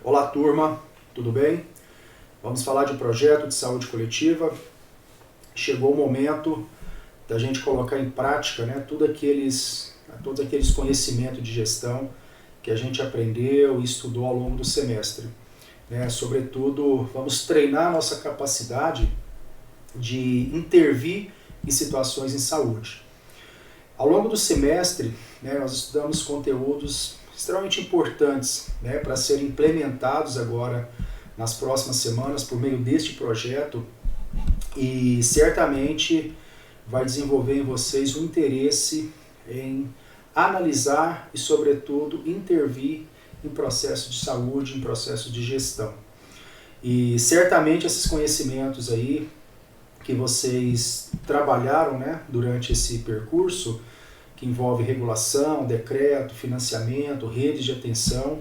Olá turma, tudo bem? Vamos falar de um projeto de saúde coletiva. Chegou o momento da gente colocar em prática, todos aqueles conhecimentos de gestão que a gente aprendeu e estudou ao longo do semestre. Sobretudo, vamos treinar a nossa capacidade de intervir em situações em saúde. Ao longo do semestre, nós estudamos conteúdos extremamente importantes para serem implementados agora nas próximas semanas por meio deste projeto e certamente vai desenvolver em vocês um interesse em analisar e, sobretudo, intervir em processos de saúde, em processos de gestão. E certamente esses conhecimentos aí que vocês trabalharam durante esse percurso, que envolve regulação, decreto, financiamento, redes de atenção,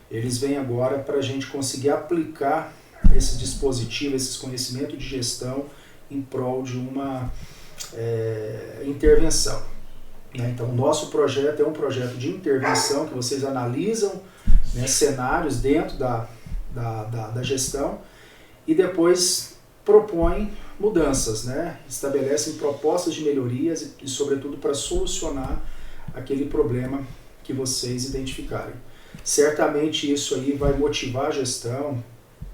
eles vêm agora para a gente conseguir aplicar esse dispositivo, esses conhecimentos de gestão em prol de uma intervenção. Então, o nosso projeto é um projeto de intervenção que vocês analisam cenários dentro da gestão e depois propõem mudanças, estabelecem propostas de melhorias e sobretudo, para solucionar aquele problema que vocês identificarem. Certamente isso aí vai motivar a gestão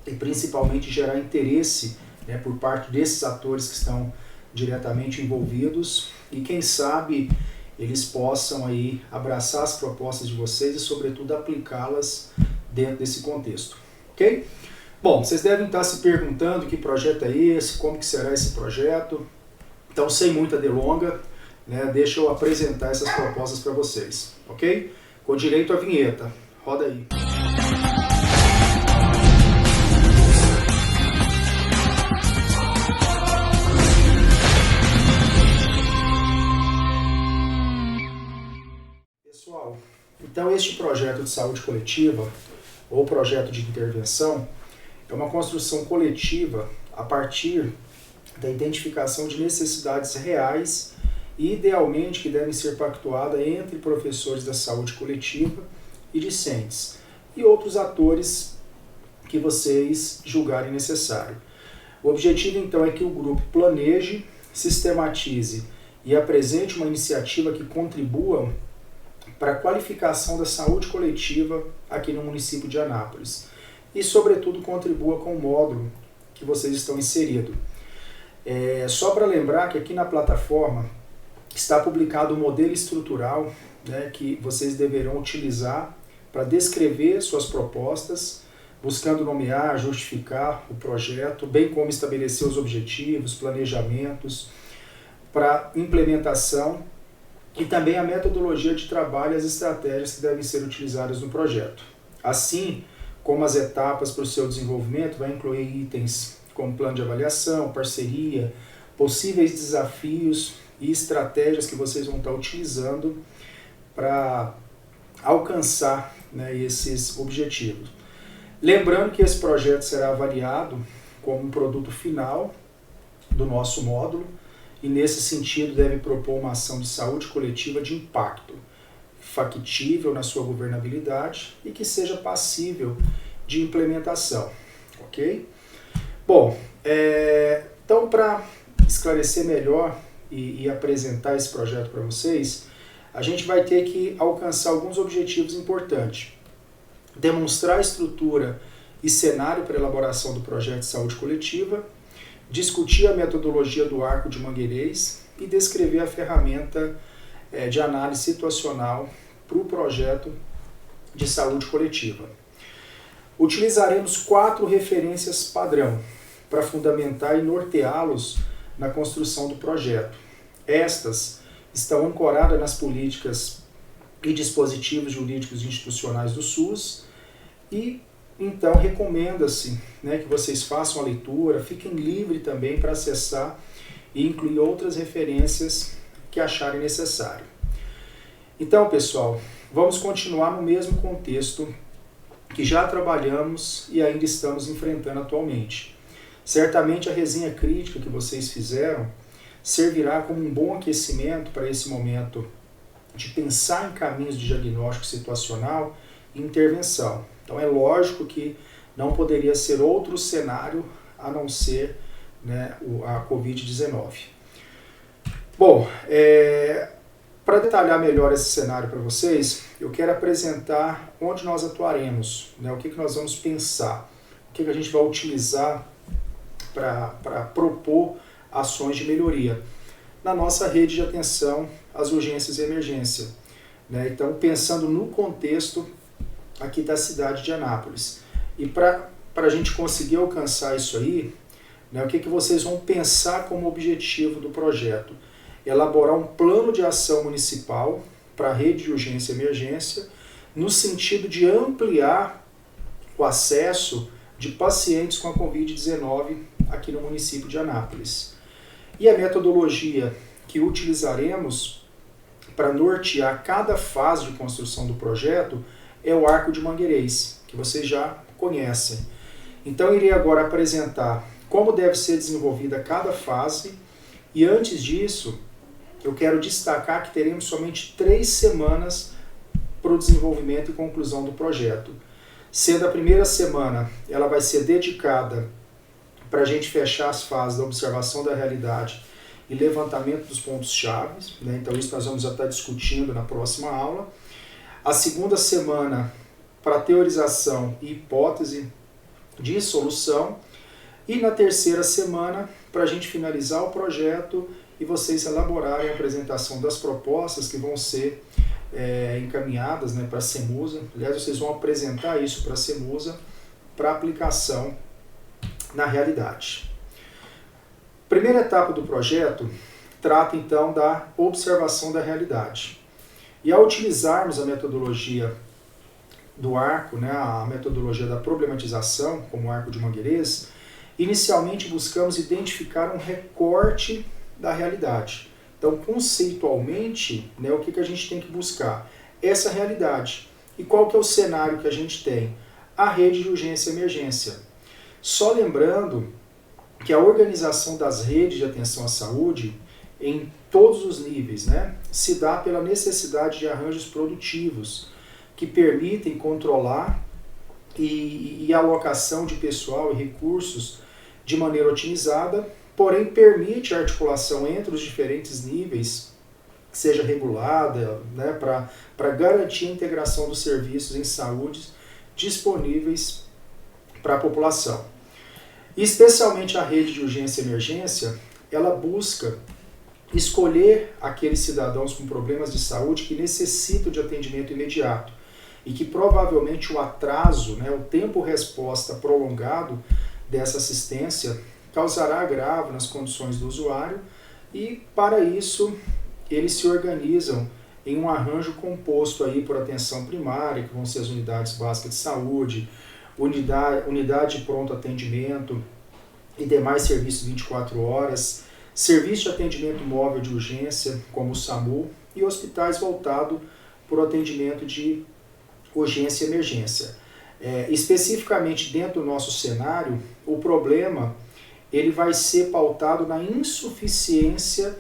e principalmente gerar interesse por parte desses atores que estão diretamente envolvidos e quem sabe eles possam aí abraçar as propostas de vocês e sobretudo aplicá-las dentro desse contexto, ok? Bom, vocês devem estar se perguntando que projeto é esse, como que será esse projeto. Então, sem muita delonga, deixa eu apresentar essas propostas para vocês, ok? Com direito à vinheta. Roda aí. Pessoal, então este projeto de saúde coletiva, ou projeto de intervenção, é uma construção coletiva a partir da identificação de necessidades reais e, idealmente, que devem ser pactuadas entre professores da saúde coletiva e discentes e outros atores que vocês julgarem necessário. O objetivo, então, é que o grupo planeje, sistematize e apresente uma iniciativa que contribua para a qualificação da saúde coletiva aqui no município de Anápolis. E, sobretudo, contribua com o módulo que vocês estão inseridos. Só para lembrar que aqui na plataforma está publicado o modelo estrutural que vocês deverão utilizar para descrever suas propostas, buscando nomear, justificar o projeto, bem como estabelecer os objetivos, planejamentos para implementação e também a metodologia de trabalho e as estratégias que devem ser utilizadas no projeto. Assim, como as etapas para o seu desenvolvimento, vai incluir itens como plano de avaliação, parceria, possíveis desafios e estratégias que vocês vão estar utilizando para alcançar esses objetivos. Lembrando que esse projeto será avaliado como um produto final do nosso módulo e, nesse sentido, deve propor uma ação de saúde coletiva de impacto, factível na sua governabilidade e que seja passível de implementação, ok? Bom, então, para esclarecer melhor e apresentar esse projeto para vocês, a gente vai ter que alcançar alguns objetivos importantes. Demonstrar a estrutura e cenário para a elaboração do projeto de saúde coletiva, discutir a metodologia do arco de Mangueirês e descrever a ferramenta de análise situacional para o projeto de saúde coletiva. Utilizaremos 4 referências padrão para fundamentar e norteá-los na construção do projeto. Estas estão ancoradas nas políticas e dispositivos jurídicos institucionais do SUS e, então, recomenda-se que vocês façam a leitura, fiquem livres também para acessar e incluir outras referências que acharem necessário. Então, pessoal, vamos continuar no mesmo contexto que já trabalhamos e ainda estamos enfrentando atualmente. Certamente a resenha crítica que vocês fizeram servirá como um bom aquecimento para esse momento de pensar em caminhos de diagnóstico situacional e intervenção. Então é lógico que não poderia ser outro cenário a não ser, né, a Covid-19. Bom, para detalhar melhor esse cenário para vocês, eu quero apresentar onde nós atuaremos, né, o que nós vamos pensar, o que a gente vai utilizar para propor ações de melhoria na nossa rede de atenção às urgências e emergência. Né? Então, pensando no contexto aqui da cidade de Anápolis. E para a gente conseguir alcançar isso aí, né, o que vocês vão pensar como objetivo do projeto? Elaborar um plano de ação municipal para a rede de urgência e emergência, no sentido de ampliar o acesso de pacientes com a Covid-19 aqui no município de Anápolis. E a metodologia que utilizaremos para nortear cada fase de construção do projeto é o arco de Mangueirês, que vocês já conhecem. Então, irei agora apresentar como deve ser desenvolvida cada fase, e antes disso, eu quero destacar que teremos somente 3 semanas para o desenvolvimento e conclusão do projeto. Sendo a primeira semana, ela vai ser dedicada para a gente fechar as fases da observação da realidade e levantamento dos pontos-chave, né? Então isso nós vamos estar discutindo na próxima aula. A segunda semana para teorização e hipótese de solução, e na terceira semana para a gente finalizar o projeto e vocês elaborarem a apresentação das propostas que vão ser encaminhadas, né, para a CEMUSA. Aliás, vocês vão apresentar isso para a CEMUSA para aplicação na realidade. Primeira etapa do projeto trata então da observação da realidade. E ao utilizarmos a metodologia do arco, né, a metodologia da problematização, como o arco de Mangueirês, inicialmente buscamos identificar um recorte da realidade. Então, conceitualmente, né, o que a gente tem que buscar? Essa realidade. E qual que é o cenário que a gente tem? A rede de urgência e emergência. Só lembrando que a organização das redes de atenção à saúde, em todos os níveis, né, se dá pela necessidade de arranjos produtivos que permitem controlar e alocação de pessoal e recursos de maneira otimizada, porém permite a articulação entre os diferentes níveis, que seja regulada, né, para garantir a integração dos serviços em saúde disponíveis para a população. E especialmente a rede de urgência e emergência, ela busca escolher aqueles cidadãos com problemas de saúde que necessitam de atendimento imediato e que provavelmente o atraso, né, o tempo-resposta prolongado dessa assistência causará agravo nas condições do usuário, e para isso eles se organizam em um arranjo composto aí por atenção primária, que vão ser as unidades básicas de saúde, unidade de pronto atendimento e demais serviços 24 horas, serviço de atendimento móvel de urgência, como o SAMU, e hospitais voltados para o atendimento de urgência e emergência. Especificamente dentro do nosso cenário, o problema ele vai ser pautado na insuficiência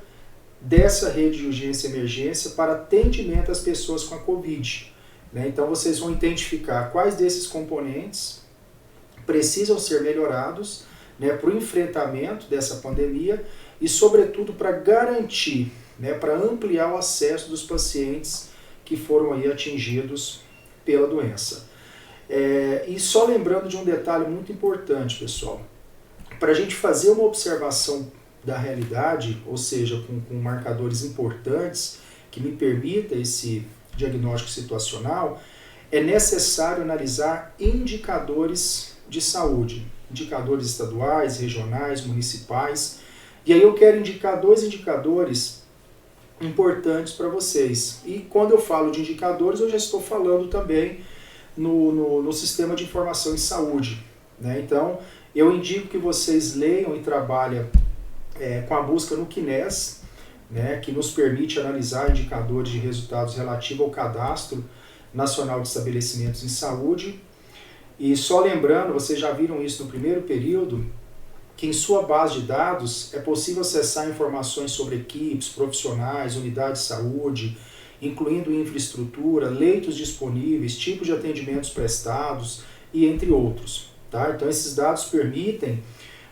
dessa rede de urgência e emergência para atendimento às pessoas com a Covid. Né? Então vocês vão identificar quais desses componentes precisam ser melhorados, né, para o enfrentamento dessa pandemia e, sobretudo, para garantir, né, para ampliar o acesso dos pacientes que foram aí atingidos pela doença. E só lembrando de um detalhe muito importante, pessoal. Para a gente fazer uma observação da realidade, ou seja, com marcadores importantes que me permita esse diagnóstico situacional, é necessário analisar indicadores de saúde, indicadores estaduais, regionais, municipais. E aí eu quero indicar 2 indicadores importantes para vocês. E quando eu falo de indicadores, eu já estou falando também no sistema de informação em saúde. Né? Então, eu indico que vocês leiam e trabalhem com a busca no QNES, né, que nos permite analisar indicadores de resultados relativos ao Cadastro Nacional de Estabelecimentos em Saúde. E só lembrando, vocês já viram isso no primeiro período, que em sua base de dados é possível acessar informações sobre equipes, profissionais, unidades de saúde, incluindo infraestrutura, leitos disponíveis, tipos de atendimentos prestados e entre outros. Tá? Então esses dados permitem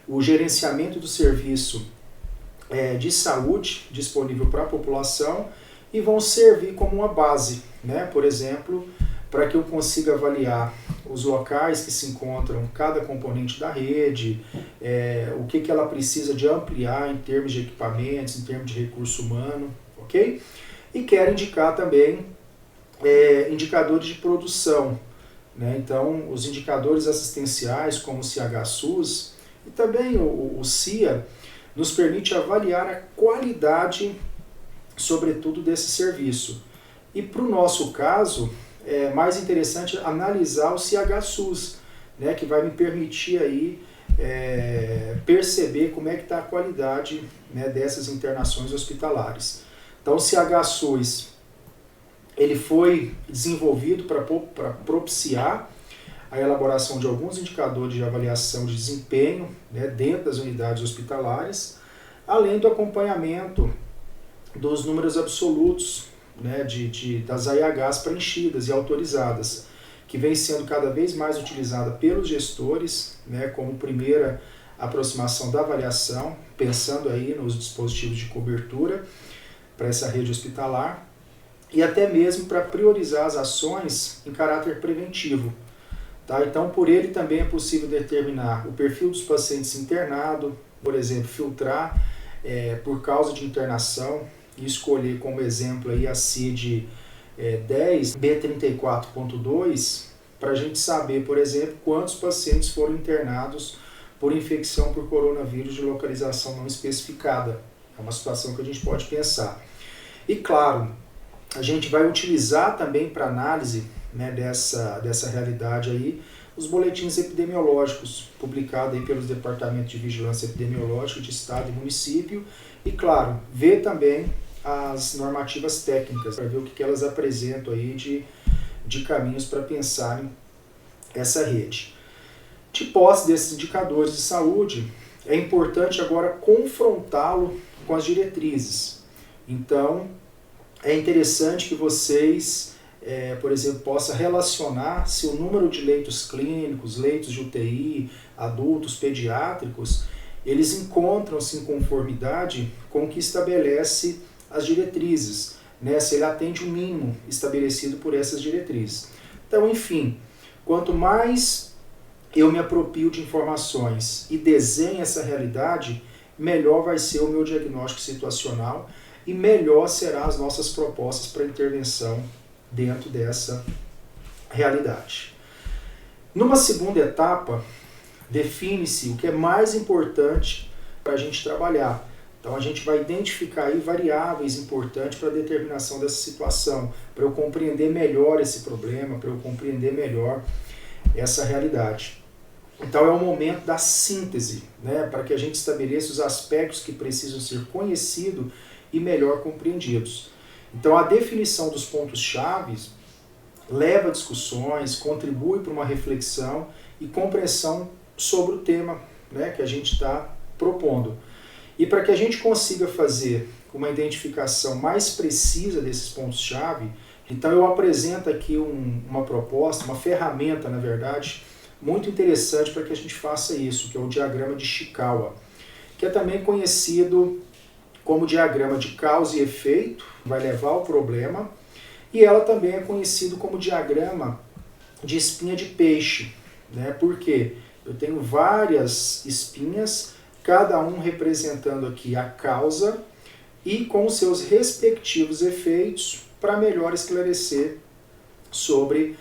o gerenciamento do serviço de saúde disponível para a população e vão servir como uma base, né? Por exemplo, para que eu consiga avaliar os locais que se encontram cada componente da rede, o que ela precisa de ampliar em termos de equipamentos, em termos de recurso humano, ok? E quero indicar também indicadores de produção, né? Então, os indicadores assistenciais, como o CHSUS e também o CIA, nos permite avaliar a qualidade, sobretudo, desse serviço. E para o nosso caso, é mais interessante analisar o CHSUS, né, que vai me permitir aí, perceber como é que está a qualidade, né, dessas internações hospitalares. Então o CHSUS ele foi desenvolvido para propiciar a elaboração de alguns indicadores de avaliação de desempenho, né, dentro das unidades hospitalares, além do acompanhamento dos números absolutos, né, das AIHs preenchidas e autorizadas, que vem sendo cada vez mais utilizada pelos gestores, né, como primeira aproximação da avaliação, pensando aí nos dispositivos de cobertura para essa rede hospitalar, e até mesmo para priorizar as ações em caráter preventivo. Tá? Então, por ele também é possível determinar o perfil dos pacientes internados, por exemplo, filtrar por causa de internação, e escolher como exemplo aí a CID 10 B34.2, para a gente saber, por exemplo, quantos pacientes foram internados por infecção por coronavírus de localização não especificada. É uma situação que a gente pode pensar. E claro, a gente vai utilizar também para análise, né, dessa realidade aí, os boletins epidemiológicos publicados aí pelos Departamentos de Vigilância Epidemiológica de Estado e Município e, claro, ver também as normativas técnicas, para ver o que elas apresentam aí de caminhos para pensarem essa rede. De posse desses indicadores de saúde, é importante agora confrontá-lo com as diretrizes. Então, é interessante que vocês, por exemplo, possam relacionar se o número de leitos clínicos, leitos de UTI, adultos, pediátricos, eles encontram-se em conformidade com o que estabelece as diretrizes, né? Se ele atende o mínimo estabelecido por essas diretrizes. Então, enfim, quanto mais eu me aproprio de informações e desenho essa realidade, melhor vai ser o meu diagnóstico situacional e melhor serão as nossas propostas para intervenção dentro dessa realidade. Numa segunda etapa, define-se o que é mais importante para a gente trabalhar. Então a gente vai identificar aí variáveis importantes para a determinação dessa situação, para eu compreender melhor esse problema, para eu compreender melhor essa realidade. Então é o momento da síntese, né, para que a gente estabeleça os aspectos que precisam ser conhecidos e melhor compreendidos. Então a definição dos pontos-chave leva a discussões, contribui para uma reflexão e compreensão sobre o tema, né, que a gente está propondo. E para que a gente consiga fazer uma identificação mais precisa desses pontos-chave, então eu apresento aqui uma proposta, uma ferramenta, na verdade, muito interessante para que a gente faça isso, que é o diagrama de Chikawa, que é também conhecido como diagrama de causa e efeito, vai levar ao problema, e ela também é conhecido como diagrama de espinha de peixe, né? Porque eu tenho várias espinhas, cada um representando aqui a causa e com os seus respectivos efeitos para melhor esclarecer sobre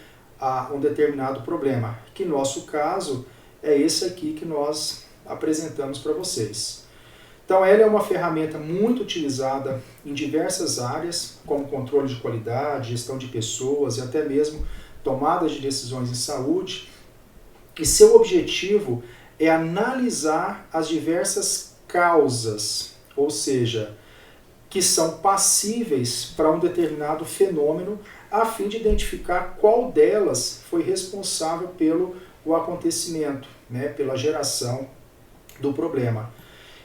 um determinado problema, que no nosso caso é esse aqui que nós apresentamos para vocês. Então ela é uma ferramenta muito utilizada em diversas áreas, como controle de qualidade, gestão de pessoas e até mesmo tomada de decisões em saúde, e seu objetivo é analisar as diversas causas, ou seja, que são passíveis para um determinado fenômeno, a fim de identificar qual delas foi responsável pelo acontecimento, né, pela geração do problema.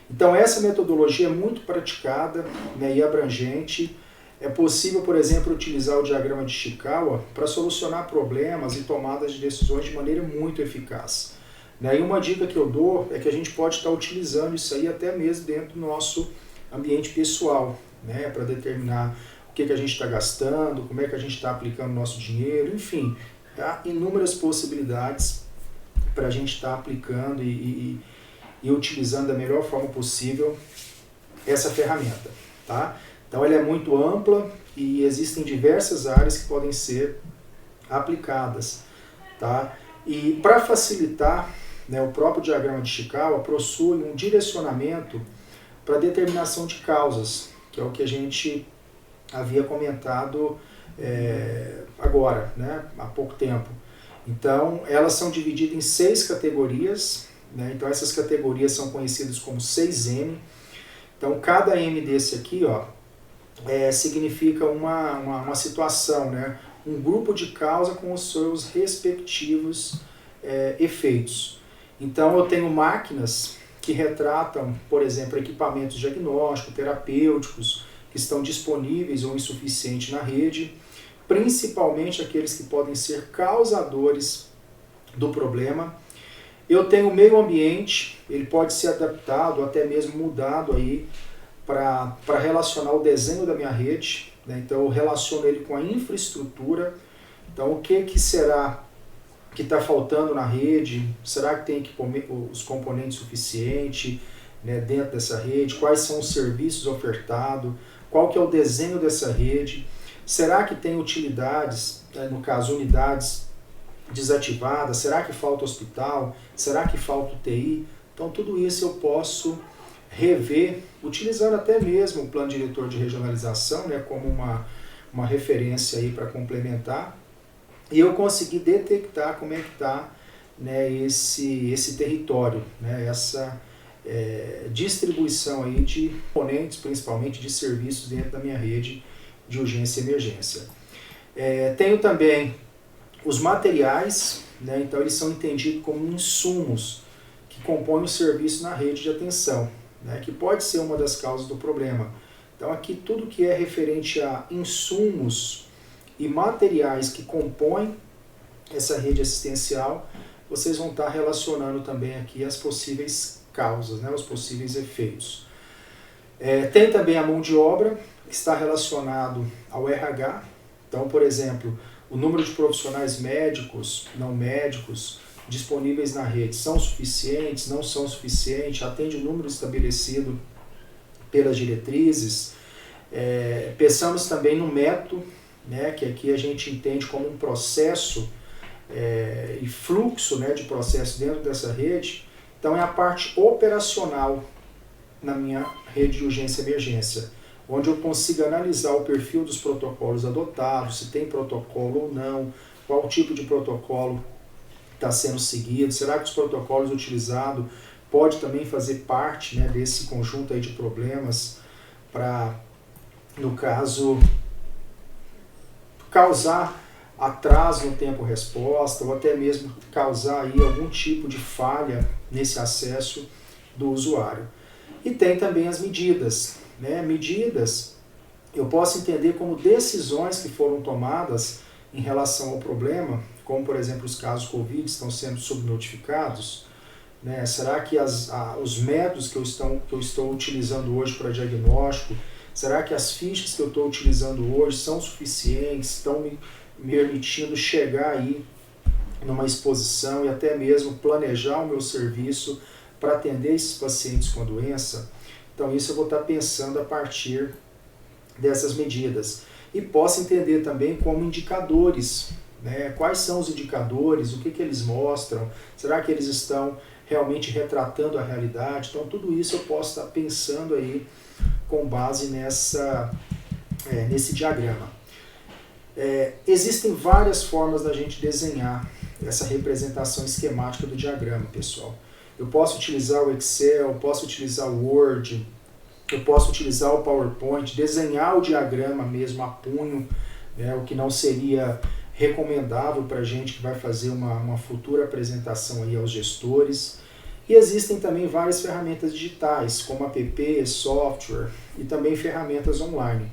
Então essa metodologia é muito praticada, né, e abrangente é possível, por exemplo, utilizar o diagrama de Ishikawa para solucionar problemas e tomadas de decisões de maneira muito eficaz. E uma dica que eu dou é que a gente pode estar utilizando isso aí até mesmo dentro do nosso ambiente pessoal, né, para determinar o que a gente está gastando, como é que a gente está aplicando o nosso dinheiro, enfim, há inúmeras possibilidades para a gente estar aplicando e utilizando da melhor forma possível essa ferramenta, tá? Então ela é muito ampla e existem diversas áreas que podem ser aplicadas, tá? E para facilitar, né, o próprio diagrama de Ishikawa possui um direcionamento para determinação de causas, que é o que a gente havia comentado agora, né, há pouco tempo. Então, elas são divididas em 6 categorias, né, então essas categorias são conhecidas como 6M. Então, cada M desse aqui, ó, significa uma situação, né, um grupo de causa com os seus respectivos efeitos. Então, eu tenho máquinas que retratam, por exemplo, equipamentos diagnósticos, terapêuticos, que estão disponíveis ou insuficientes na rede, principalmente aqueles que podem ser causadores do problema. Eu tenho o meio ambiente, ele pode ser adaptado ou até mesmo mudado aí para relacionar o desenho da minha rede, né? Então eu relaciono ele com a infraestrutura. Então o que será que está faltando na rede? Será que tem os componentes suficientes, né, dentro dessa rede? Quais são os serviços ofertados? Qual que é o desenho dessa rede? Será que tem utilidades, né, no caso unidades desativadas? Será que falta hospital? Será que falta UTI? Então tudo isso eu posso rever, utilizando até mesmo o plano diretor de regionalização, né, como uma referência aí para complementar. E eu consegui detectar como é que está, né, esse território, né, essa distribuição aí de componentes, principalmente de serviços dentro da minha rede de urgência e emergência. Tenho também os materiais, né, então eles são entendidos como insumos que compõem o serviço na rede de atenção, né, que pode ser uma das causas do problema. Então aqui tudo que é referente a insumos e materiais que compõem essa rede assistencial, vocês vão estar relacionando também aqui as possíveis causas, né, os possíveis efeitos. Tem também a mão de obra, que está relacionado ao RH. Então, por exemplo, o número de profissionais médicos, não médicos, disponíveis na rede são suficientes, não são suficientes, atende o número estabelecido pelas diretrizes. Pensamos também no método, né, que aqui a gente entende como um processo e fluxo, né, de processo dentro dessa rede. Então é a parte operacional na minha rede de urgência e emergência, onde eu consigo analisar o perfil dos protocolos adotados, se tem protocolo ou não, qual tipo de protocolo está sendo seguido, será que os protocolos utilizados pode também fazer parte, né, desse conjunto aí de problemas para, no caso, causar atraso no tempo-resposta ou até mesmo causar aí algum tipo de falha nesse acesso do usuário. E tem também as medidas, né? Medidas eu posso entender como decisões que foram tomadas em relação ao problema, como por exemplo os casos Covid estão sendo subnotificados, né? Será que os métodos que eu estou utilizando hoje para diagnóstico, será que as fichas que eu estou utilizando hoje são suficientes, estão me permitindo chegar aí numa exposição e até mesmo planejar o meu serviço para atender esses pacientes com a doença? Então isso eu vou estar pensando a partir dessas medidas. E posso entender também como indicadores, né? Quais são os indicadores, o que eles mostram, será que eles estão realmente retratando a realidade? Então tudo isso eu posso estar pensando aí com base nesse diagrama. Existem várias formas da gente desenhar essa representação esquemática do diagrama, pessoal. Eu posso utilizar o Excel, posso utilizar o Word, eu posso utilizar o PowerPoint, desenhar o diagrama mesmo a punho, né, o que não seria recomendável para a gente que vai fazer uma futura apresentação aí aos gestores. E existem também várias ferramentas digitais, como app, software e também ferramentas online.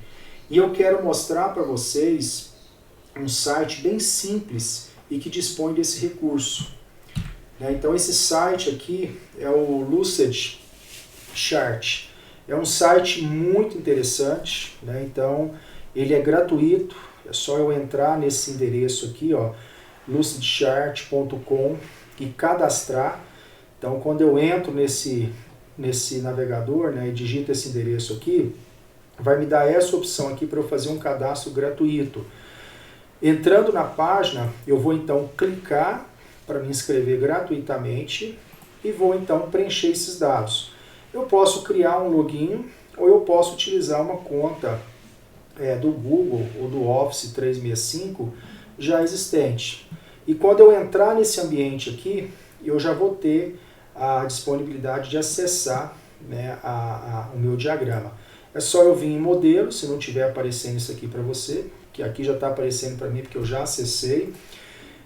E eu quero mostrar para vocês um site bem simples e que dispõe desse recurso. Então esse site aqui é o Lucid Chart. É um site muito interessante, então ele é gratuito, é só eu entrar nesse endereço aqui, ó, lucidchart.com e cadastrar. Então quando eu entro nesse navegador, e digito esse endereço aqui, vai me dar essa opção aqui para eu fazer um cadastro gratuito. Entrando na página, eu vou então clicar para me inscrever gratuitamente e vou então preencher esses dados. Eu posso criar um login ou eu posso utilizar uma conta do Google ou do Office 365 já existente. E quando eu entrar nesse ambiente aqui, eu já vou ter a disponibilidade de acessar o meu diagrama. É só eu vir em modelo, se não estiver aparecendo isso aqui para você, que aqui já está aparecendo para mim porque eu já acessei.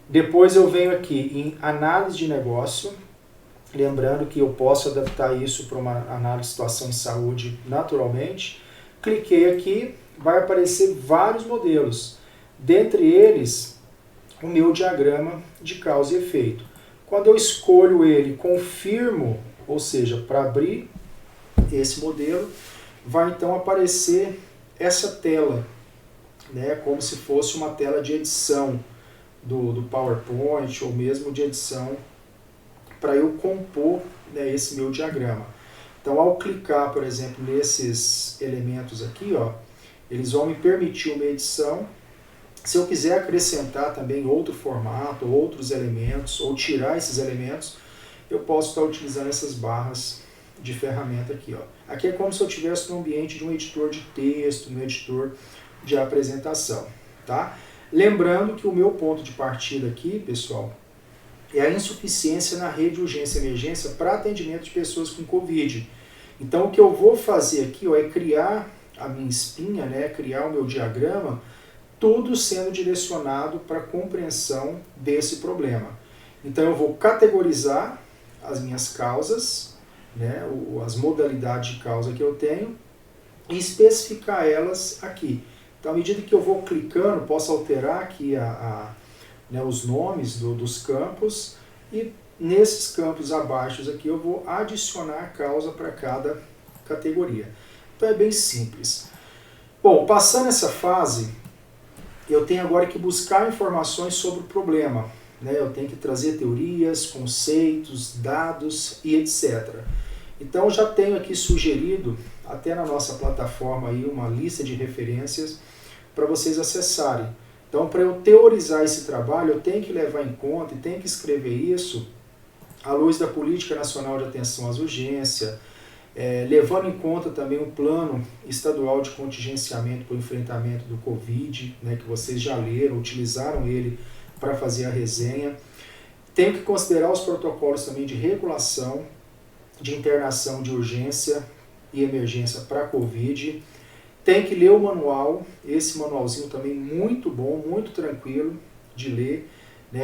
Depois eu venho aqui em análise de negócio, lembrando que eu posso adaptar isso para uma análise de situação em saúde naturalmente. Cliquei aqui, vai aparecer vários modelos, dentre eles o meu diagrama de causa e efeito. Quando eu escolho ele, confirmo, ou seja, para abrir esse modelo, vai então aparecer essa tela, como se fosse uma tela de edição do PowerPoint ou mesmo de edição para eu compor esse meu diagrama. Então, ao clicar, por exemplo, nesses elementos aqui, ó, eles vão me permitir uma edição. Se eu quiser acrescentar também outro formato, outros elementos, ou tirar esses elementos, eu posso estar utilizando essas barras de ferramenta aqui. Ó. Aqui é como se eu estivesse no ambiente de um editor de texto, no editor de apresentação. Tá? Lembrando que o meu ponto de partida aqui, pessoal, é a insuficiência na rede de urgência e emergência para atendimento de pessoas com Covid. Então, o que eu vou fazer aqui é criar a minha espinha, criar o meu diagrama, tudo sendo direcionado para a compreensão desse problema. Então, eu vou categorizar as minhas causas, as modalidades de causa que eu tenho, e especificar elas aqui. Então, à medida que eu vou clicando, posso alterar aqui os nomes dos campos e nesses campos abaixo aqui eu vou adicionar a causa para cada categoria. Então é bem simples. Bom, passando essa fase, eu tenho agora que buscar informações sobre o problema. Eu tenho que trazer teorias, conceitos, dados e etc. Então já tenho aqui sugerido, até na nossa plataforma, aí, uma lista de referências para vocês acessarem. Então, para eu teorizar esse trabalho, eu tenho que levar em conta e tenho que escrever isso à luz da Política Nacional de Atenção às Urgências, levando em conta também o Plano Estadual de Contingenciamento para o Enfrentamento do Covid, que vocês já leram, utilizaram ele para fazer a resenha. Tenho que considerar os protocolos também de regulação, de internação de urgência e emergência para Covid. Tem que ler o manual, esse manualzinho também muito bom, muito tranquilo de ler,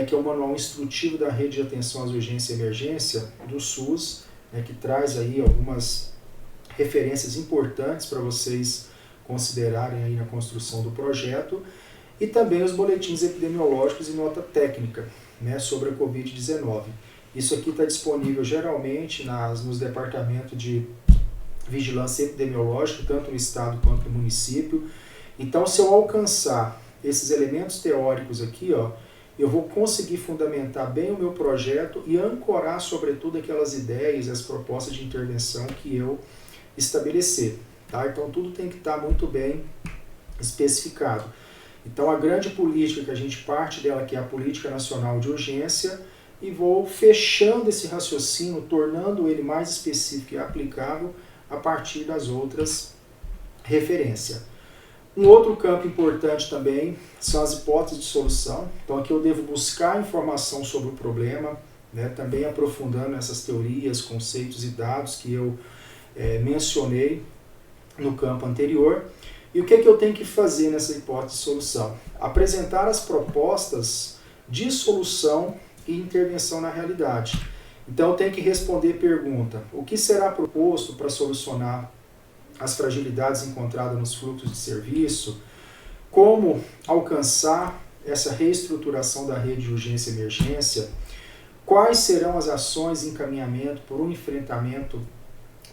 que é o manual instrutivo da Rede de Atenção às Urgências e Emergência do SUS, que traz aí algumas referências importantes para vocês considerarem aí na construção do projeto, e também os boletins epidemiológicos e nota técnica sobre a Covid-19. Isso aqui está disponível geralmente nos departamentos de vigilância epidemiológica, tanto no estado quanto no município. Então, se eu alcançar esses elementos teóricos aqui, eu vou conseguir fundamentar bem o meu projeto e ancorar, sobretudo, aquelas ideias, as propostas de intervenção que eu estabelecer. Tá? Então, tudo tem que estar muito bem especificado. Então, a grande política que a gente parte dela, que é a Política Nacional de Urgência, e vou fechando esse raciocínio, tornando ele mais específico e aplicável a partir das outras referências. Um outro campo importante também são as hipóteses de solução. Então aqui eu devo buscar informação sobre o problema, também aprofundando essas teorias, conceitos e dados que eu mencionei no campo anterior. E o que eu tenho que fazer nessa hipótese de solução? Apresentar as propostas de solução e intervenção na realidade. Então eu tenho que responder pergunta: o que será proposto para solucionar as fragilidades encontradas nos fluxos de serviço, como alcançar essa reestruturação da rede de urgência e emergência, quais serão as ações de encaminhamento por um enfrentamento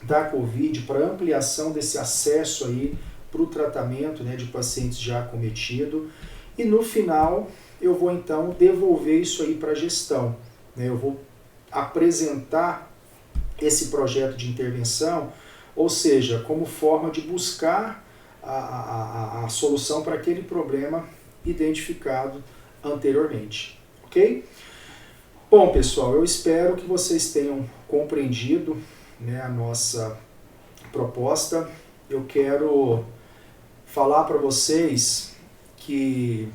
da Covid para ampliação desse acesso aí para o tratamento, né, de pacientes já acometidos. E no final eu vou então devolver isso aí para a gestão, né? Eu vou apresentar esse projeto de intervenção, ou seja, como forma de buscar a solução para aquele problema identificado anteriormente, ok? Bom, pessoal, eu espero que vocês tenham compreendido, né, a nossa proposta. Eu quero falar para vocês que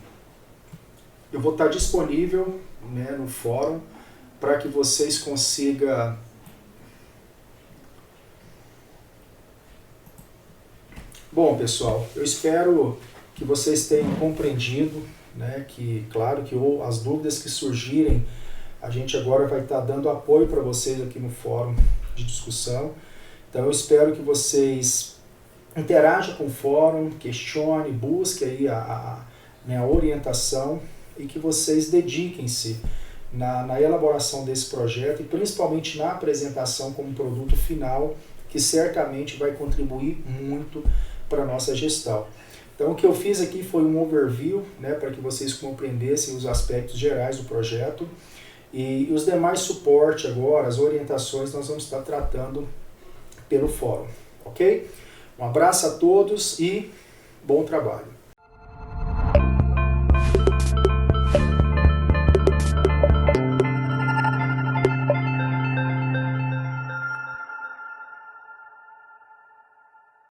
eu vou estar disponível, né, no fórum para que vocês consigam Bom, pessoal, eu espero que vocês tenham compreendido, né, que, claro, que as dúvidas que surgirem, a gente agora vai estar dando apoio para vocês aqui no fórum de discussão. Então, eu espero que vocês interajam com o fórum, questione, busque aí a orientação e que vocês dediquem-se na elaboração desse projeto e principalmente na apresentação como produto final, que certamente vai contribuir muito para a nossa gestão. Então, o que eu fiz aqui foi um overview, né, para que vocês compreendessem os aspectos gerais do projeto e os demais suporte agora, as orientações, nós vamos estar tratando pelo fórum, ok? Um abraço a todos e bom trabalho.